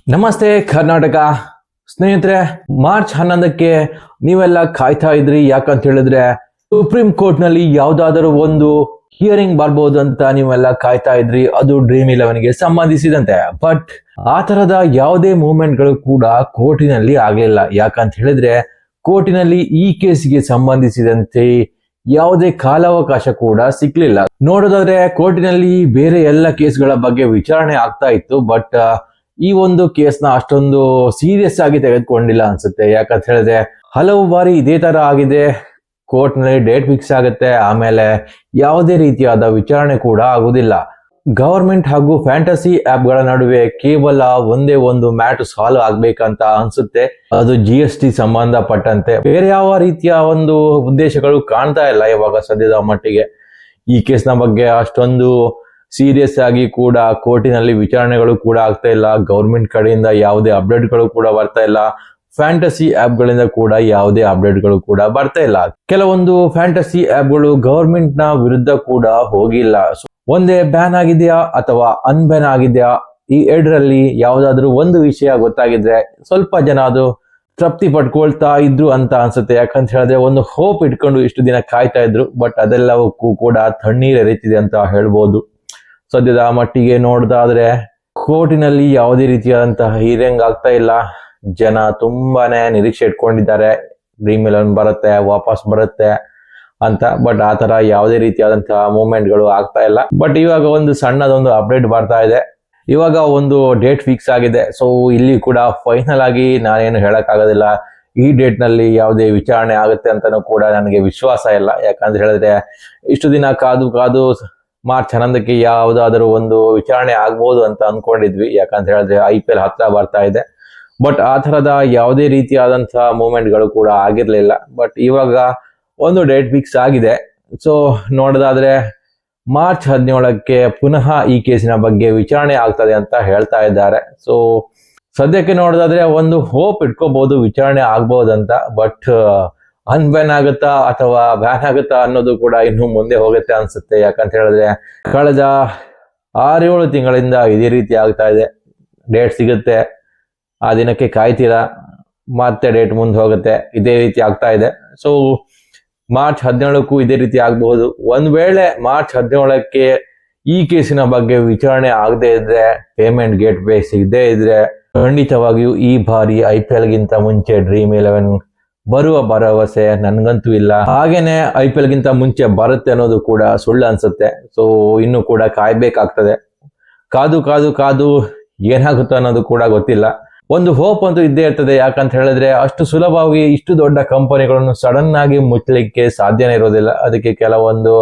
ನಮಸ್ತೆ ಕರ್ನಾಟಕ ಸ್ನೇಹಿತರೆ, ಮಾರ್ಚ್ 11ಕ್ಕೆ ನೀವೆಲ್ಲ ಕಾಯ್ತಾ ಇದ್ರಿ. ಯಾಕಂತ ಹೇಳಿದ್ರೆ ಸುಪ್ರೀಂ ಕೋರ್ಟ್ ನಲ್ಲಿ ಯಾವ್ದಾದರೂ ಒಂದು ಹಿಯರಿಂಗ್ ಬರ್ಬೋದು ಅಂತ ನೀವೆಲ್ಲ ಕಾಯ್ತಾ ಇದ್ರಿ. ಅದು Dream11ಗೆ ಸಂಬಂಧಿಸಿದಂತೆ. ಬಟ್ ಆ ತರದ ಯಾವುದೇ ಮೂವ್ಮೆಂಟ್ ಗಳು ಕೂಡ ಕೋರ್ಟಿನಲ್ಲಿ ಆಗ್ಲಿಲ್ಲ. ಯಾಕಂತ ಹೇಳಿದ್ರೆ ಕೋರ್ಟಿನಲ್ಲಿ ಈ ಕೇಸ್ಗೆ ಸಂಬಂಧಿಸಿದಂತೆ ಯಾವುದೇ ಕಾಲಾವಕಾಶ ಕೂಡ ಸಿಕ್ಲಿಲ್ಲ. ನೋಡೋದಾದ್ರೆ ಕೋರ್ಟಿನಲ್ಲಿ ಬೇರೆ ಎಲ್ಲ ಕೇಸ್ಗಳ ಬಗ್ಗೆ ವಿಚಾರಣೆ ಆಗ್ತಾ ಇತ್ತು. ಬಟ್ ಈ ಒಂದು ಕೇಸ್ನ ಅಷ್ಟೊಂದು ಸೀರಿಯಸ್ ಆಗಿ ತೆಗೆದುಕೊಂಡಿಲ್ಲ ಅನ್ಸುತ್ತೆ. ಯಾಕಂತ ಹೇಳಿದ್ರೆ ಹಲವು ಬಾರಿ ಇದೇ ತರ ಆಗಿದೆ. ಕೋರ್ಟ್ ನಲ್ಲಿ ಡೇಟ್ ಫಿಕ್ಸ್ ಆಗುತ್ತೆ, ಆಮೇಲೆ ಯಾವುದೇ ರೀತಿಯಾದ ವಿಚಾರಣೆ ಕೂಡ ಆಗುದಿಲ್ಲ. ಗವರ್ಮೆಂಟ್ ಹಾಗೂ ಫ್ಯಾಂಟಸಿ ಆಪ್ ಗಳ ನಡುವೆ ಕೇವಲ ಒಂದೇ ಒಂದು ಮ್ಯಾಟರ್ ಸಾಲ್ವ್ ಆಗ್ಬೇಕಂತ ಅನ್ಸುತ್ತೆ. ಅದು GST ಸಂಬಂಧಪಟ್ಟಂತೆ. ಬೇರೆ ಯಾವ ರೀತಿಯ ಒಂದು ಉದ್ದೇಶಗಳು ಕಾಣ್ತಾ ಇಲ್ಲ ಇವಾಗ ಸದ್ಯದ ಮಟ್ಟಿಗೆ. ಈ ಕೇಸ್ನ ಬಗ್ಗೆ ಅಷ್ಟೊಂದು ಸೀರಿಯಸ್ ಆಗಿ ಕೂಡ ಕೋರ್ಟಿನಲ್ಲಿ ವಿಚಾರಣೆಗಳು ಕೂಡ ಆಗ್ತಾ ಇಲ್ಲ. ಗವರ್ಮೆಂಟ್ ಕಡೆಯಿಂದ ಯಾವುದೇ ಅಪ್ಡೇಟ್ಗಳು ಕೂಡ ಬರ್ತಾ ಇಲ್ಲ. ಫ್ಯಾಂಟಸಿ ಆಪ್ ಗಳಿಂದ ಕೂಡ ಯಾವುದೇ ಅಪ್ಡೇಟ್ಗಳು ಕೂಡ ಬರ್ತಾ ಇಲ್ಲ. ಕೆಲವೊಂದು ಫ್ಯಾಂಟಸಿ ಆಪ್ಗಳು ಗವರ್ಮೆಂಟ್ ನ ವಿರುದ್ಧ ಕೂಡ ಹೋಗಿಲ್ಲ. ಒಂದೇ ಬ್ಯಾನ್ ಆಗಿದೆಯಾ ಅಥವಾ ಅನ್ಬ್ಯಾನ್ ಆಗಿದೆಯಾ, ಈ ಎರಡರಲ್ಲಿ ಯಾವ್ದಾದ್ರು ಒಂದು ವಿಷಯ ಗೊತ್ತಾಗಿದ್ರೆ ಸ್ವಲ್ಪ ಜನ ಅದು ತೃಪ್ತಿ ಪಡ್ಕೊಳ್ತಾ ಇದ್ರು ಅಂತ ಅನ್ಸುತ್ತೆ. ಯಾಕಂತ ಹೇಳಿದ್ರೆ ಒಂದು ಹೋಪ್ ಇಟ್ಕೊಂಡು ಇಷ್ಟು ದಿನ ಕಾಯ್ತಾ ಇದ್ರು. ಬಟ್ ಅದೆಲ್ಲವಕ್ಕೂ ಕೂಡ ತಣ್ಣೀರ್ ಎರೀತಿದೆ ಅಂತ ಹೇಳ್ಬೋದು. ಸದ್ಯದ ಮಟ್ಟಿಗೆ ನೋಡೋದಾದ್ರೆ ಕೋರ್ಟಿನಲ್ಲಿ ಯಾವುದೇ ರೀತಿಯಾದಂತಹ ಹಿಯರಿಂಗ್ ಆಗ್ತಾ ಇಲ್ಲ. ಜನ ತುಂಬಾನೇ ನಿರೀಕ್ಷೆ ಇಟ್ಕೊಂಡಿದ್ದಾರೆ, Dream11 ಬರುತ್ತೆ, ವಾಪಸ್ ಬರುತ್ತೆ ಅಂತ. ಬಟ್ ಆ ತರ ಯಾವುದೇ ರೀತಿಯಾದಂತಹ ಮೂವ್ಮೆಂಟ್ ಗಳು ಆಗ್ತಾ ಇಲ್ಲ. ಬಟ್ ಇವಾಗ ಒಂದು ಸಣ್ಣದೊಂದು ಅಪ್ಡೇಟ್ ಬರ್ತಾ ಇದೆ. ಇವಾಗ ಒಂದು ಡೇಟ್ ಫಿಕ್ಸ್ ಆಗಿದೆ. ಸೊ ಇಲ್ಲಿ ಕೂಡ ಫೈನಲ್ ಆಗಿ ನಾನೇನು ಹೇಳಕ್ ಆಗೋದಿಲ್ಲ. ಈ ಡೇಟ್ ನಲ್ಲಿ ಯಾವುದೇ ವಿಚಾರಣೆ ಆಗುತ್ತೆ ಅಂತಾನೂ ಕೂಡ ನನಗೆ ವಿಶ್ವಾಸ ಇಲ್ಲ. ಯಾಕಂತ ಹೇಳಿದ್ರೆ ಇಷ್ಟು ದಿನ ಕಾದು ಮಾರ್ಚ್ 11ಕ್ಕೆ ಯಾವುದಾದರೂ ಒಂದು ವಿಚಾರಣೆ ಆಗ್ಬೋದು ಅಂತ ಅನ್ಕೊಂಡಿದ್ವಿ. ಯಾಕಂತ ಹೇಳಿದ್ರೆ IPL ಹತ್ರ ಬರ್ತಾ ಇದೆ. ಬಟ್ ಆ ತರದ ಯಾವುದೇ ರೀತಿಯಾದಂತಹ ಮೂವ್ಮೆಂಟ್ ಗಳು ಕೂಡ ಆಗಿರ್ಲಿಲ್ಲ. ಬಟ್ ಇವಾಗ ಒಂದು ಡೇಟ್ ಫಿಕ್ಸ್ ಆಗಿದೆ. ಸೊ ನೋಡೋದಾದ್ರೆ ಮಾರ್ಚ್ 17ಕ್ಕೆ ಪುನಃ ಈ ಕೇಸಿನ ಬಗ್ಗೆ ವಿಚಾರಣೆ ಆಗ್ತದೆ ಅಂತ ಹೇಳ್ತಾ ಇದ್ದಾರೆ. ಸೊ ಸದ್ಯಕ್ಕೆ ನೋಡೋದಾದ್ರೆ ಒಂದು ಹೋಪ್ ಇಟ್ಕೋಬಹುದು, ವಿಚಾರಣೆ ಆಗ್ಬಹುದಂತ. ಬಟ್ ಅನ್ಬ್ಯಾನ್ ಆಗುತ್ತಾ ಅಥವಾ ಬ್ಯಾನ್ ಆಗುತ್ತಾ ಅನ್ನೋದು ಕೂಡ ಇನ್ನು ಮುಂದೆ ಹೋಗುತ್ತೆ ಅನ್ಸುತ್ತೆ. ಯಾಕಂತ ಹೇಳಿದ್ರೆ ಕಳೆದ 6-7 ತಿಂಗಳಿಂದ ಇದೇ ರೀತಿ ಆಗ್ತಾ ಇದೆ. ಡೇಟ್ ಸಿಗುತ್ತೆ, ಆ ದಿನಕ್ಕೆ ಕಾಯ್ತೀರಾ, ಮತ್ತೆ ಡೇಟ್ ಮುಂದೆ ಹೋಗುತ್ತೆ, ಇದೇ ರೀತಿ ಆಗ್ತಾ ಇದೆ. ಸೊ ಮಾರ್ಚ್ 17ಕ್ಕೂ ಇದೇ ರೀತಿ ಆಗಬಹುದು. ಒಂದ್ ವೇಳೆ ಮಾರ್ಚ್ 17ಕ್ಕೆ ಈ ಕೇಸಿನ ಬಗ್ಗೆ ವಿಚಾರಣೆ ಆಗದೆ ಇದ್ರೆ, ಪೇಮೆಂಟ್ ಗೇಟ್ ವೇ ಸಿಗದೆ ಇದ್ರೆ, ಖಂಡಿತವಾಗಿಯೂ ಈ ಬಾರಿ IPL ಗಿಂತ ಮುಂಚೆ Dream11 ಬರುವ ಭರವಸೆ ನನ್ಗಂತೂ ಇಲ್ಲ. ಹಾಗೇನೆ IPL ಗಿಂತ ಮುಂಚೆ ಬರುತ್ತೆ ಅನ್ನೋದು ಕೂಡ ಸುಳ್ಳು ಅನ್ಸುತ್ತೆ. ಸೊ ಇನ್ನು ಕೂಡ ಕಾಯ್ಬೇಕಾಗ್ತದೆ. ಕಾದು ಏನಾಗುತ್ತೋ ಅನ್ನೋದು ಕೂಡ ಗೊತ್ತಿಲ್ಲ. ಒಂದು ಹೋಪ್ ಅಂತೂ ಇದ್ದೇ ಇರ್ತದೆ. ಯಾಕಂತ ಹೇಳಿದ್ರೆ ಅಷ್ಟು ಸುಲಭವಾಗಿ ಇಷ್ಟು ದೊಡ್ಡ ಕಂಪನಿಗಳನ್ನು ಸಡನ್ ಆಗಿ ಮುಚ್ಚಲಿಕ್ಕೆ ಸಾಧ್ಯನೇ ಇರೋದಿಲ್ಲ. ಅದಕ್ಕೆ ಕೆಲವೊಂದು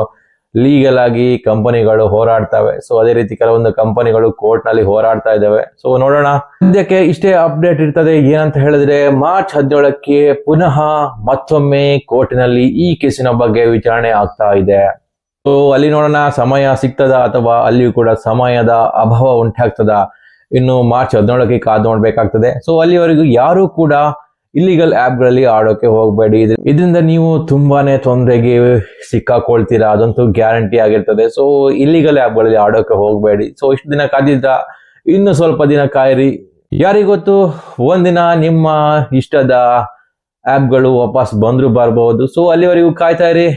ಲೀಗಲ್ ಆಗಿ ಕಂಪನಿಗಳು ಹೋರಾಡ್ತವೆ. ಸೊ ಅದೇ ರೀತಿ ಕೆಲವೊಂದು ಕಂಪನಿಗಳು ಕೋರ್ಟ್ ನಲ್ಲಿ ಹೋರಾಡ್ತಾ ಇದ್ದಾವೆ. ಸೊ ನೋಡೋಣ. ಸದ್ಯಕ್ಕೆ ಇಷ್ಟೇ ಅಪ್ಡೇಟ್ ಇರ್ತದೆ. ಏನಂತ ಹೇಳಿದ್ರೆ ಮಾರ್ಚ್ 17ಕ್ಕೆ ಪುನಃ ಮತ್ತೊಮ್ಮೆ ಕೋರ್ಟಿನಲ್ಲಿ ಈ ಕೇಸಿನ ಬಗ್ಗೆ ವಿಚಾರಣೆ ಆಗ್ತಾ ಇದೆ. ಸೊ ಅಲ್ಲಿ ನೋಡೋಣ ಸಮಯ ಸಿಗ್ತದ ಅಥವಾ ಅಲ್ಲಿಯೂ ಕೂಡ ಸಮಯದ ಅಭಾವ ಉಂಟಾಗ್ತದ. ಇನ್ನು ಮಾರ್ಚ್ 17ಕ್ಕೆ ಕಾದು ನೋಡ್ಬೇಕಾಗ್ತದೆ. ಸೊ ಅಲ್ಲಿವರೆಗೂ ಯಾರು ಕೂಡ ಇಲ್ಲಿಗಲ್ ಆಪ್ ಗಳಲ್ಲಿ ಆಡೋಕೆ ಹೋಗಬೇಡಿ. ಇದರಿಂದ ನೀವು ತುಂಬಾನೇ ತೊಂದರೆಗೆ ಸಿಕ್ಕಾಕೊಳ್ತೀರಾ, ಅದಂತೂ ಗ್ಯಾರಂಟಿ ಆಗಿರ್ತದೆ. ಸೊ ಇಲ್ಲಿಗಲ್ ಆಪ್ ಗಳಲ್ಲಿ ಆಡೋಕೆ ಹೋಗಬೇಡಿ. ಸೊ ಇಷ್ಟು ದಿನ ಕಾದಿದ್ರ, ಇನ್ನು ಸ್ವಲ್ಪ ದಿನ ಕಾಯಿರಿ. ಯಾರಿಗೊತ್ತು, ಒಂದಿನ ನಿಮ್ಮ ಇಷ್ಟದ ಆಪ್ಗಳು ವಾಪಸ್ ಬಂದ್ರು ಬರ್ಬಹುದು. ಸೊ ಅಲ್ಲಿವರೆಗೂ ಕಾಯ್ತಾ ಇರಿ.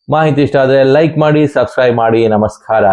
ಮಾಹಿತಿ ಇಷ್ಟ ಆದ್ರೆ ಲೈಕ್ ಮಾಡಿ, ಸಬ್ಸ್ಕ್ರೈಬ್ ಮಾಡಿ. ನಮಸ್ಕಾರ.